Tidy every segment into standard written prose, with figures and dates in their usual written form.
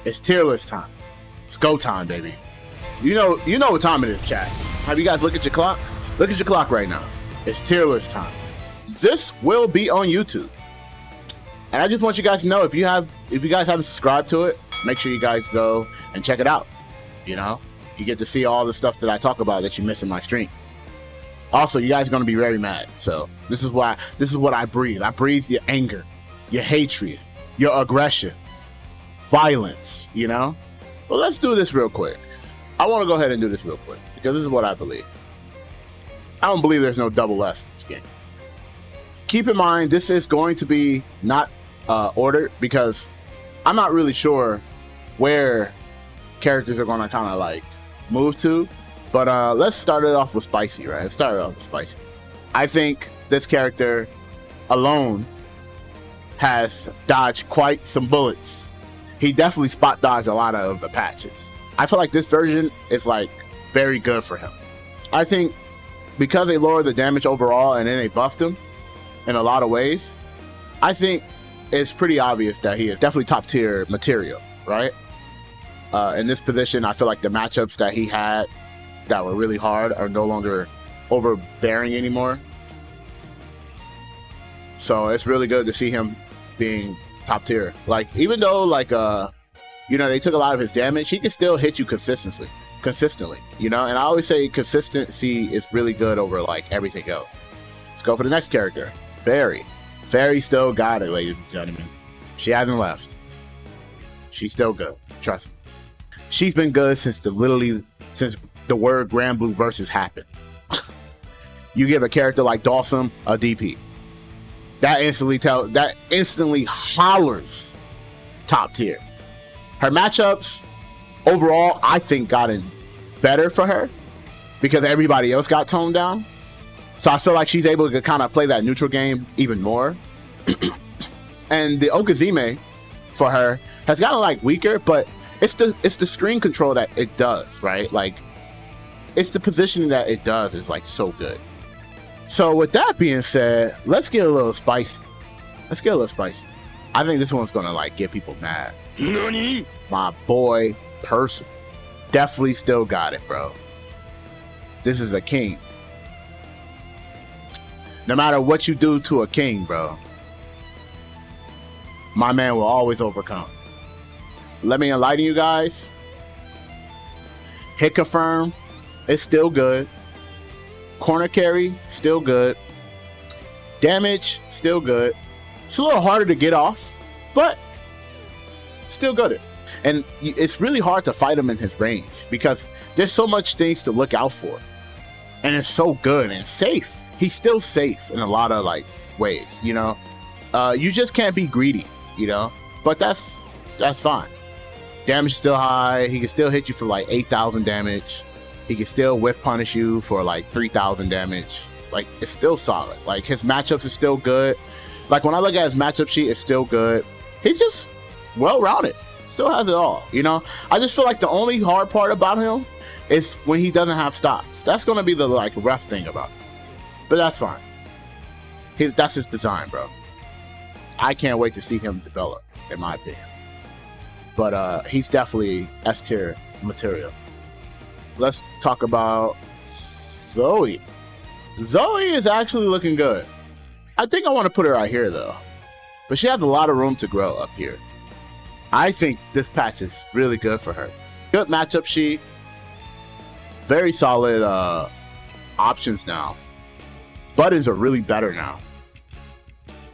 It's tier list time. It's go time, baby. You know what time it is, chat. Have you guys looked at your clock? Look at your clock right now. It's tier list time. This will be on YouTube. And I just want you guys to know, if you guys haven't subscribed to it, make sure you guys go and check it out. You know, you get to see all the stuff that I talk about that you miss in my stream. Also, you guys are gonna be very mad. So this is what I breathe. I breathe your anger, your hatred, your aggression, violence, you know? But let's do this real quick. I want to go ahead and do this real quick because this is what I believe. I don't believe there's no double S in this game. Keep in mind, this is going to be not ordered because I'm not really sure where characters are going to kind of like move to. But let's start it off with Spicy, right? Let's start it off with Spicy. I think this character alone has dodged quite some bullets. He definitely spot dodged a lot of the patches. I feel like this version is like very good for him. I think because they lowered the damage overall and then they buffed him in a lot of ways, I think it's pretty obvious that he is definitely top tier material, right? In this position, I feel like the matchups that he had that were really hard are no longer overbearing anymore. So it's really good to see him being top tier. Like, even though like they took a lot of his damage, he can still hit you consistently, you know? And I always say consistency is really good over like everything else. Let's go for the next character. Fairy still got it, ladies and gentlemen. She hasn't left. She's still good, trust me. She's been good since the word Granblue Versus happened. You give a character like Dawson a DP, that instantly hollers top tier. Her matchups overall, I think, gotten better for her because everybody else got toned down. So I feel like she's able to kind of play that neutral game even more. And the Okazime for her has gotten like weaker, but it's the screen control that it does, right? Like, it's the positioning that it does is like so good. So with that being said, let's get a little spicy. I think this one's gonna like get people mad. Nani? My boy Person definitely still got it, bro. This is a king. No matter what you do to a king, bro, my man will always overcome. Let me enlighten you guys. Hit confirm, it's still good. Corner carry, still good. Damage, still good. It's a little harder to get off, but still good. And it's really hard to fight him in his range because there's so much things to look out for. And it's so good and safe. He's still safe in a lot of like ways, you know. You just can't be greedy, you know. But that's fine. Damage is still high. He can still hit you for like 8,000 damage. He can still whiff punish you for like 3,000 damage. Like, it's still solid. Like, his matchups are still good. Like, when I look at his matchup sheet, it's still good. He's just well-rounded. Still has it all, you know? I just feel like the only hard part about him is when he doesn't have stocks. That's going to be the, like, rough thing about him. But that's fine. That's his design, bro. I can't wait to see him develop, in my opinion. But he's definitely S-tier material. Let's talk about Zoe. Zoe is actually looking good. I think I want to put her right here, though. But she has a lot of room to grow up here. I think this patch is really good for her. Good matchup sheet. Very solid options now. Buttons are really better now.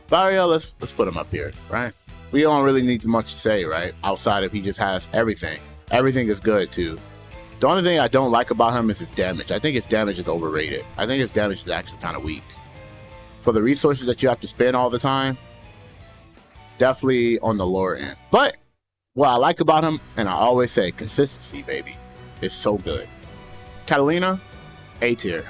Belial, let's put him up here, right? We don't really need much to say, right? Outside of he just has everything. Everything is good, too. The only thing I don't like about him is his damage. I think his damage is overrated. I think his damage is actually kind of weak. For the resources that you have to spend all the time, definitely on the lower end. But what I like about him, and I always say, consistency, baby, is so good. Catalina, A tier.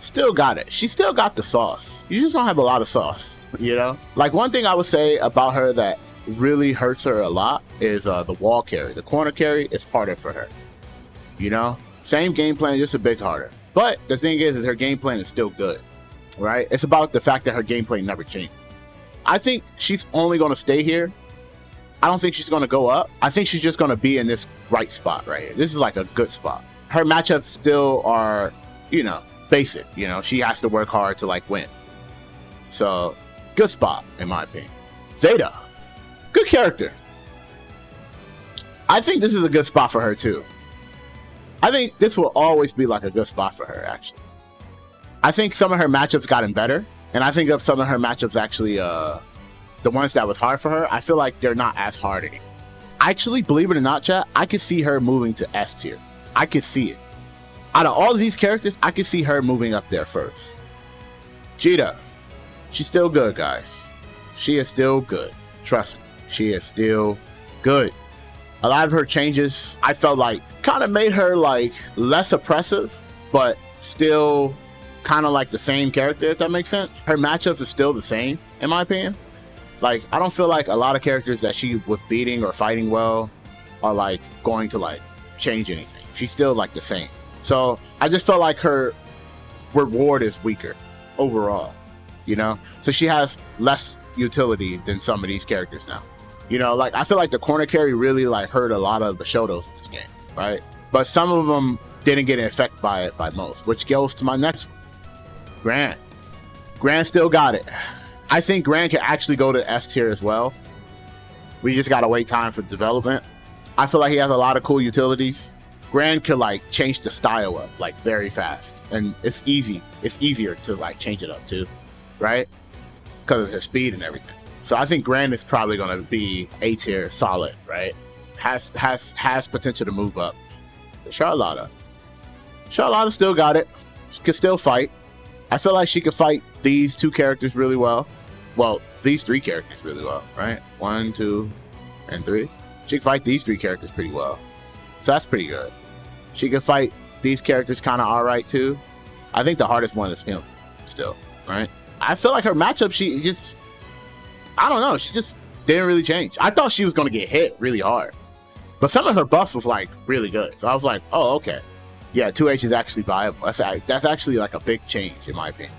Still got it. She still got the sauce. You just don't have a lot of sauce, you know? Like, one thing I would say about her that really hurts her a lot is the wall carry. The corner carry is harder for her. You know, same game plan, just a bit harder. But the thing is her game plan is still good, right? It's about the fact that her gameplay never changed. I think she's only going to stay here I don't think she's going to go up. I think she's just going to be in this right spot right here. This is like a good spot. Her matchups still are, you know, basic. You know, she has to work hard to like win. So good spot in my opinion. Zeta, good character. I think this is a good spot for her too. I think this will always be like a good spot for her actually. I think some of her matchups gotten better, and I think of some of her matchups actually, the ones that was hard for her, I feel like they're not as hard anymore. Actually, believe it or not, chat, I could see her moving to S tier. I could see it. Out of all of these characters, I could see her moving up there first. Cheetah, she's still good, guys. She is still good. Trust me, she is still good. A lot of her changes, I felt like, kind of made her like less oppressive, but still kind of like the same character, if that makes sense. Her matchups are still the same, in my opinion. Like, I don't feel like a lot of characters that she was beating or fighting well are like going to like change anything. She's still like the same. So I just felt like her reward is weaker overall, you know? So she has less utility than some of these characters now. You know, like I feel like the corner carry really like hurt a lot of the Shotos in this game, right? But some of them didn't get affected by it by most, which goes to my next one. Gran. Gran still got it. I think Gran can actually go to S tier as well. We just gotta wait time for development. I feel like he has a lot of cool utilities. Gran could like change the style up like very fast, and it's easy. It's easier to like change it up too, right? Because of his speed and everything. So I think Gran is probably gonna be A tier, solid, right? Has potential to move up. Charlotta still got it. She can still fight. I feel like she could fight these two characters really well. Well, these three characters really well, right? 1, 2, and 3. She can fight these three characters pretty well. So that's pretty good. She can fight these characters kind of all right too. I think the hardest one is him still, right? I feel like her matchup, she just, I don't know, she just didn't really change. I thought she was going to get hit really hard. But some of her buffs was like really good. So I was like, oh, okay. Yeah, 2H is actually viable. That's actually like a big change in my opinion.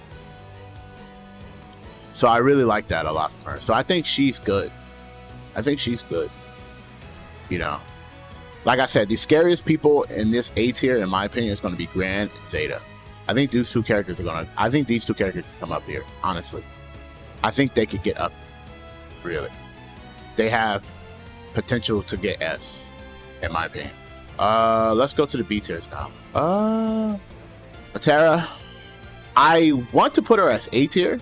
So I really like that a lot from her. So I think she's good. I think she's good. You know, like I said, the scariest people in this A tier, in my opinion, is going to be Gran and Zeta. I think these two characters are going to, I think these two characters can come up here, honestly. I think they could get up, really. They have potential to get S, in my opinion. Let's go to the B tiers now. Atera, I want to put her as A tier,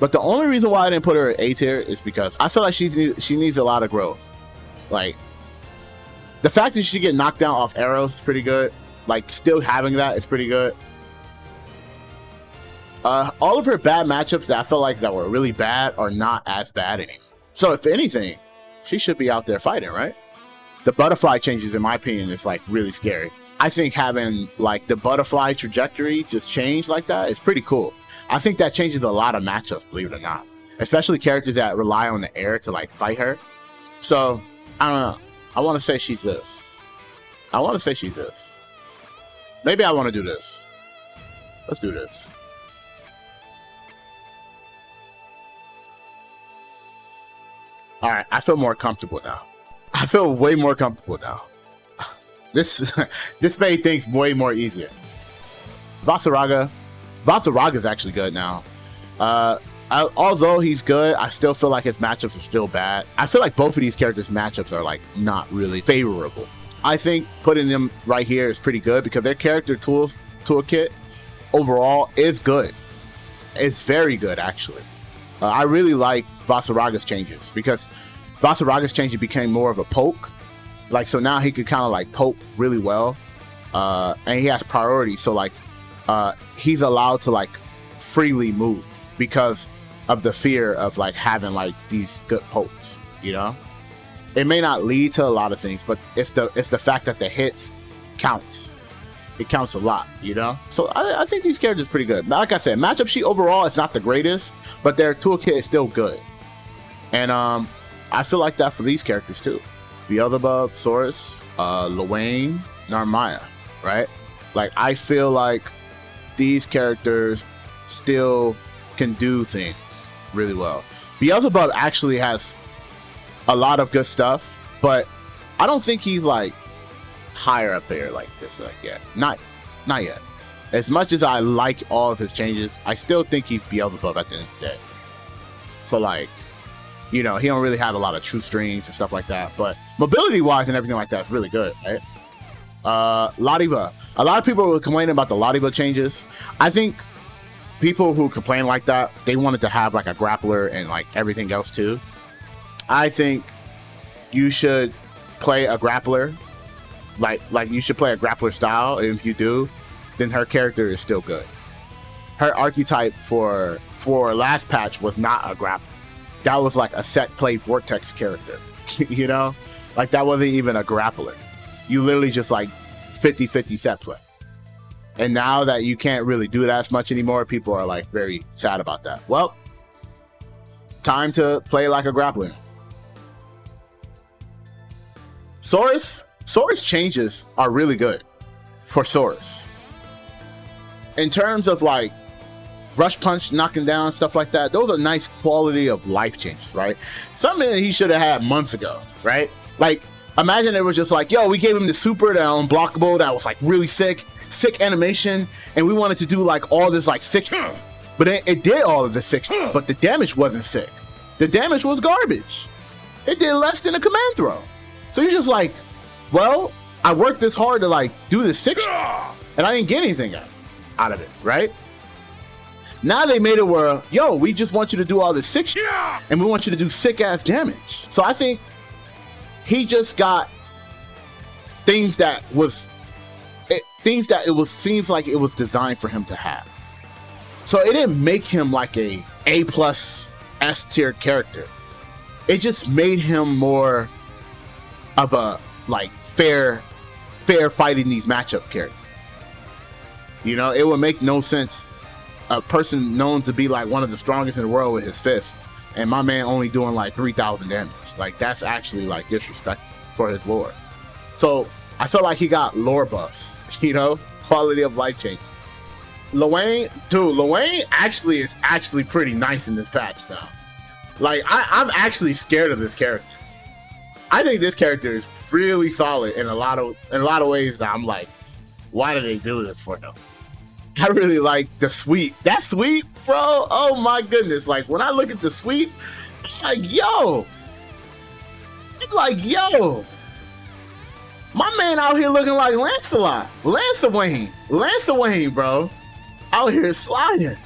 but the only reason why I didn't put her at A tier is because I feel like she needs a lot of growth. Like, the fact that she get knocked down off arrows is pretty good. Like, still having that is pretty good. All of her bad matchups that I felt like that were really bad are not as bad anymore. So if anything, she should be out there fighting, right? The butterfly changes, in my opinion, is like really scary. I think having like the butterfly trajectory just change like that is pretty cool. I think that changes a lot of matchups, believe it or not. Especially characters that rely on the air to like fight her. So, I don't know. I want to say she's this. I want to say she's this. Maybe I want to do this. Let's do this. Alright, I feel more comfortable now. I feel way more comfortable now. This made things way more easier. Vasaraga is actually good now. Although he's good, I still feel like his matchups are still bad. I feel like both of these characters' matchups are like not really favorable. I think putting them right here is pretty good because their character toolkit overall is good. It's very good, actually. I really like Vasaraga's changes because Vasaraga's changes became more of a poke. Like, so now he could kind of like poke really well. And he has priority. So like, he's allowed to like freely move because of the fear of like having like these good pokes, you know? It may not lead to a lot of things, but it's the fact that the hits counts. It counts a lot, you know? So I think these characters are pretty good. Like I said, matchup sheet overall is not the greatest, but their toolkit is still good. And I feel like that for these characters too. Beelzebub, Saurus, Lowain, Narmaya, right? Like, I feel like these characters still can do things really well. Beelzebub actually has a lot of good stuff, but I don't think he's like higher up there like this yet. Not yet. As much as I like all of his changes, I still think he's Beelzebub at the end of the day. So like, you know, he don't really have a lot of true strings and stuff like that, but mobility wise and everything like that is really good, right? Ladiva. A lot of people were complaining about the Ladiva changes. I think people who complain like that, they wanted to have like a grappler and like everything else too. I think you should play a grappler, like you should play a grappler style. And if you do, then her character is still good. Her archetype for last patch was not a grappler. That was like a set play vortex character, you know? Like that wasn't even a grappler. You literally just like 50-50 set play. And now that you can't really do that as much anymore, people are like very sad about that. Well, time to play like a grappler. Saurus changes are really good for Saurus. In terms of like rush punch, knocking down, stuff like that, those are nice quality of life changes, right? Something that he should have had months ago, right? Like, imagine it was just like, yo, we gave him the super that unblockable that was like really sick animation, and we wanted to do like all this like sick, but it did all of the sick, but the damage wasn't sick. The damage was garbage. It did less than a command throw. So you're just like, well, I worked this hard to like do this sick and I didn't get anything out of it, right? Now they made it where, yo, we just want you to do all this sick and we want you to do sick ass damage. So I think he just got things that seems like it was designed for him to have. So it didn't make him like a A+ S tier character. It just made him more of a like fair fighting these matchup character. You know, it would make no sense. A person known to be like one of the strongest in the world with his fists, and my man only doing like 3,000 damage. Like that's actually like disrespectful for his lore. So I felt like he got lore buffs, you know, quality of life change. Lowain is actually pretty nice in this patch now. Like I'm actually scared of this character. I think this character is really solid in a lot of ways that I'm like, why do they do this for him? I really like the sweep. That sweep, bro, oh my goodness. Like when I look at the sweep, I'm like, yo. My man out here looking like Lancelot. Lancelot, bro. Out here sliding.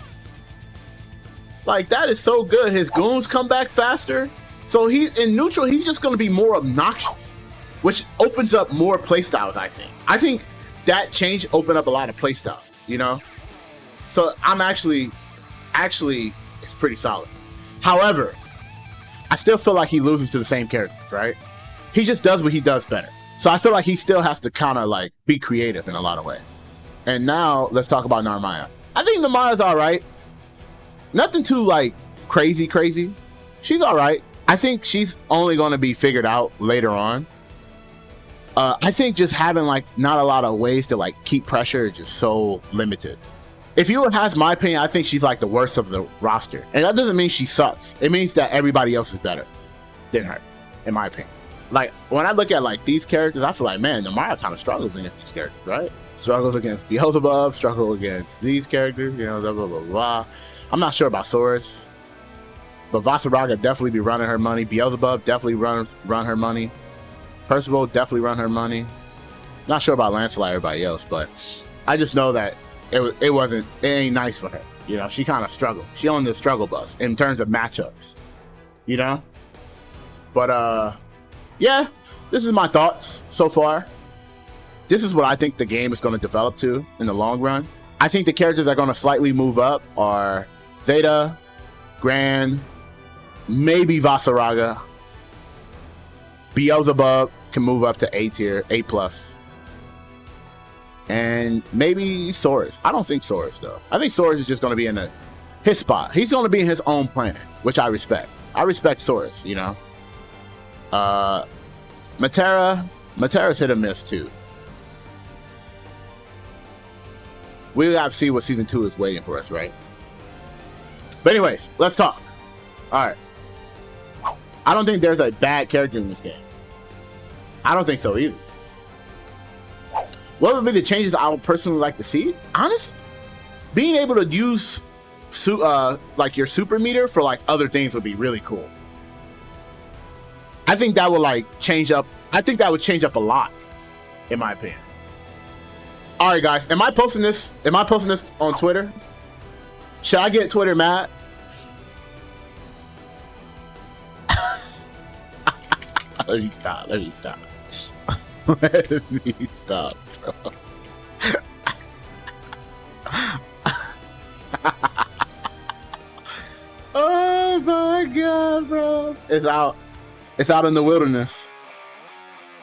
Like that is so good. His goons come back faster. So he in neutral, he's just gonna be more obnoxious, which opens up more playstyles, I think. I think that change opened up a lot of playstyles, you know? So I'm actually, it's pretty solid. However, I still feel like he loses to the same character, right? He just does what he does better. So I feel like he still has to kind of like be creative in a lot of ways. And now let's talk about Narmaya. I think Narmaya's all right. Nothing too like crazy. She's all right. I think she's only going to be figured out later on. I think just having like not a lot of ways to like keep pressure is just so limited. If you ask my opinion, I think she's like the worst of the roster. And that doesn't mean she sucks. It means that everybody else is better than her, in my opinion. Like when I look at like these characters, I feel like, man, Narmaya kind of struggles against these characters, right? Struggles against Beelzebub, struggle against these characters, you know, blah, blah, blah, blah. I'm not sure about Saurus, but Vasaraga definitely be running her money. Beelzebub definitely run her money. Percival definitely run her money. Not sure about Lancelot, everybody else, but I just know that it ain't nice for her. You know, she kind of struggled. She on the struggle bus in terms of matchups, you know? But yeah, this is my thoughts so far. This is what I think the game is going to develop to in the long run. I think the characters that are going to slightly move up are Zeta, Grand, maybe Vasaraga. Beelzebub can move up to A tier, A+. And maybe Saurus. I don't think Saurus, though. I think Saurus is just going to be in his spot. He's going to be in his own planet, which I respect. I respect Saurus, you know? Matera's hit or miss, too. We got to see what season 2 is waiting for us, right? But anyways, let's talk. All right. I don't think there's a bad character in this game. I don't think so either. What would be the changes I would personally like to see? Honestly, being able to use like your super meter for like other things would be really cool. I think that would like change up. I think that would change up a lot, in my opinion. All right, guys, am I posting this? Am I posting this on Twitter? Should I get Twitter mad? Let me stop. Let me stop. Let me stop, bro. Oh my god, bro. It's out. It's out in the wilderness.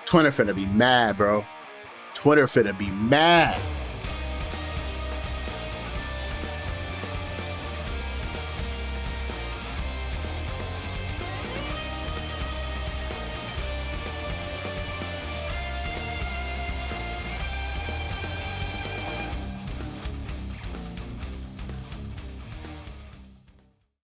Twitter finna be mad, bro. Twitter finna be mad.